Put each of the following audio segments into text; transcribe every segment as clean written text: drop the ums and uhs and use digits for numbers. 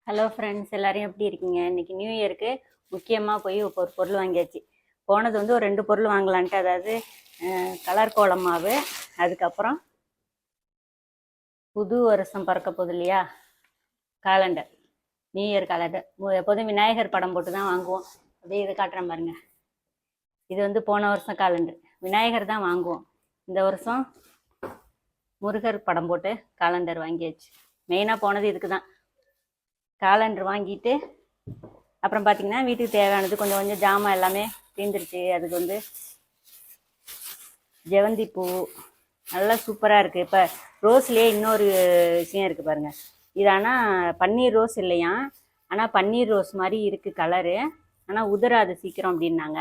Hello friends, எல்லாரும் எப்படி இருக்கீங்க? இன்னைக்கு நியூ இயருக்கு முக்கியமாக போய் ஒரு பொருள் வாங்கியாச்சு. போனது வந்து ஒரு 2 பொருள் வாங்கலான்ட்டு, அதாவது கலர் கோலம் மாவு, அதுக்கப்புறம் புது வருஷம் பிறக்க போகுது இல்லையா, காலண்டர், நியூ இயர் காலண்டர். எப்போதும் விநாயகர் படம் போட்டு தான் வாங்குவோம். அப்படியே இதை காட்டுறேன் பாருங்க. இது வந்து போன வருஷம் காலண்டர், விநாயகர் தான் வாங்குவோம். இந்த வருஷம் முருகர் படம் போட்டு காலண்டர் வாங்கியாச்சு. மெயினாக போனது இதுக்கு தான். காலண்டர் வாங்கிட்டு அப்புறம் பார்த்தீங்கன்னா வீட்டுக்கு தேவையானது கொஞ்சம் கொஞ்சம் ஜாமான் எல்லாமே தீர்ந்துருச்சு. அதுக்கு வந்து ஜெவந்தி பூ நல்லா சூப்பராக இருக்குது. இப்போ ரோஸ்லேயே இன்னொரு விஷயம் இருக்குது பாருங்கள். இது ஆனால் பன்னீர் ரோஸ் இல்லையா, ஆனால் பன்னீர் ரோஸ் மாதிரி இருக்குது கலரு. ஆனால் உதிராது சீக்கிரம் அப்படின்னாங்க.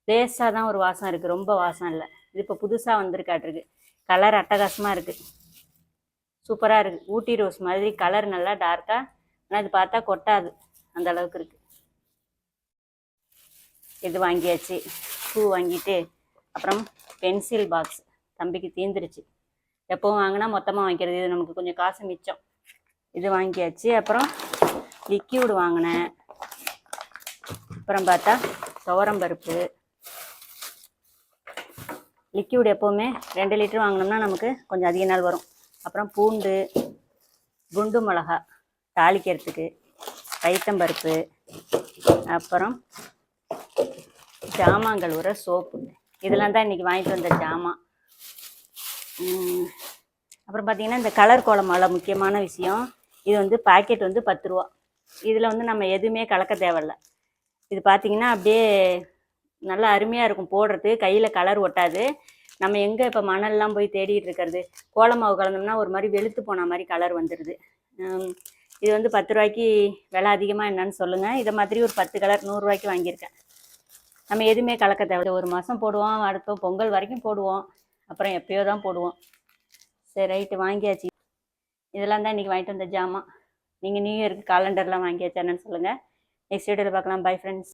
லேசாக தான் ஒரு வாசம் இருக்குது, ரொம்ப வாசம் இல்லை. இது இப்போ புதுசாக வந்திருக்காட்டிருக்கு. கலர் அட்டகாசமாக இருக்குது, சூப்பராக இருக்குது. ஊட்டி ரோஸ் மாதிரி கலர் நல்லா டார்க்காக, ஆனால் இது பார்த்தா கொட்டாது, அந்த அளவுக்கு இருக்குது. இது வாங்கியாச்சு. பூ வாங்கிட்டு அப்புறம் பென்சில் பாக்ஸ் தம்பிக்கு தீந்துருச்சு. எப்போவும் வாங்கினா மொத்தமாக வாங்கிக்கிறது, இது நமக்கு கொஞ்சம் காசு மிச்சம். இது வாங்கியாச்சு. அப்புறம் லிக்யூடு வாங்கினேன். அப்புறம் பார்த்தா துவரம்பருப்பு லிக்யூடு எப்போவுமே 2 லிட்டர் வாங்கினோம்னா நமக்கு கொஞ்சம் அதிக நாள் வரும். அப்புறம் பூண்டு, குண்டு மிளகா தாளிக்கிறதுக்கு, பைத்தம்பருப்பு, அப்புறம் ஜாமான்கள் ஒரு சோப்பு. இதெல்லாம் தான் இன்றைக்கி வாங்கிட்டு வந்த ஜாமான். அப்புறம் பார்த்திங்கன்னா இந்த கலர் கோலமால முக்கியமான விஷயம், இது வந்து பாக்கெட் வந்து 10 ரூபா. இதில் வந்து நம்ம எதுவுமே கலக்க தேவையில்ல. இது பார்த்திங்கன்னா அப்படியே நல்லா அருமையாக இருக்கும் போடுறது, கையில் கலர் ஒட்டாது. நம்ம எங்கே இப்போ மணல்லாம் போய் தேடிட்டு இருக்கிறது, கோலமாவு கலந்தோம்னா ஒரு மாதிரி வெளுத்து போன மாதிரி கலர் வந்துடுது. இது வந்து 10 ரூபாய்க்கு விலை அதிகமாக என்னன்னு சொல்லுங்கள். இதை மாதிரி ஒரு 10 கலர் 100 ரூபாய்க்கு வாங்கியிருக்கேன். நம்ம எதுவுமே கலக்க தேவை. ஒரு மாதம் போடுவோம், அடுத்த பொங்கல் வரைக்கும் போடுவோம், அப்புறம் எப்பயோ தான் போடுவோம். சரி, ரைட்டு, வாங்கியாச்சு. இதெல்லாம் தான் இன்றைக்கி வாங்கிட்டு வந்த ஜாமான். நீங்கள் நியூ இயருக்கு காலண்டர்லாம் வாங்கியாச்சானு சொல்லுங்கள். நெக்ஸ்ட் வீடியோவில் பார்க்கலாம். Bye friends.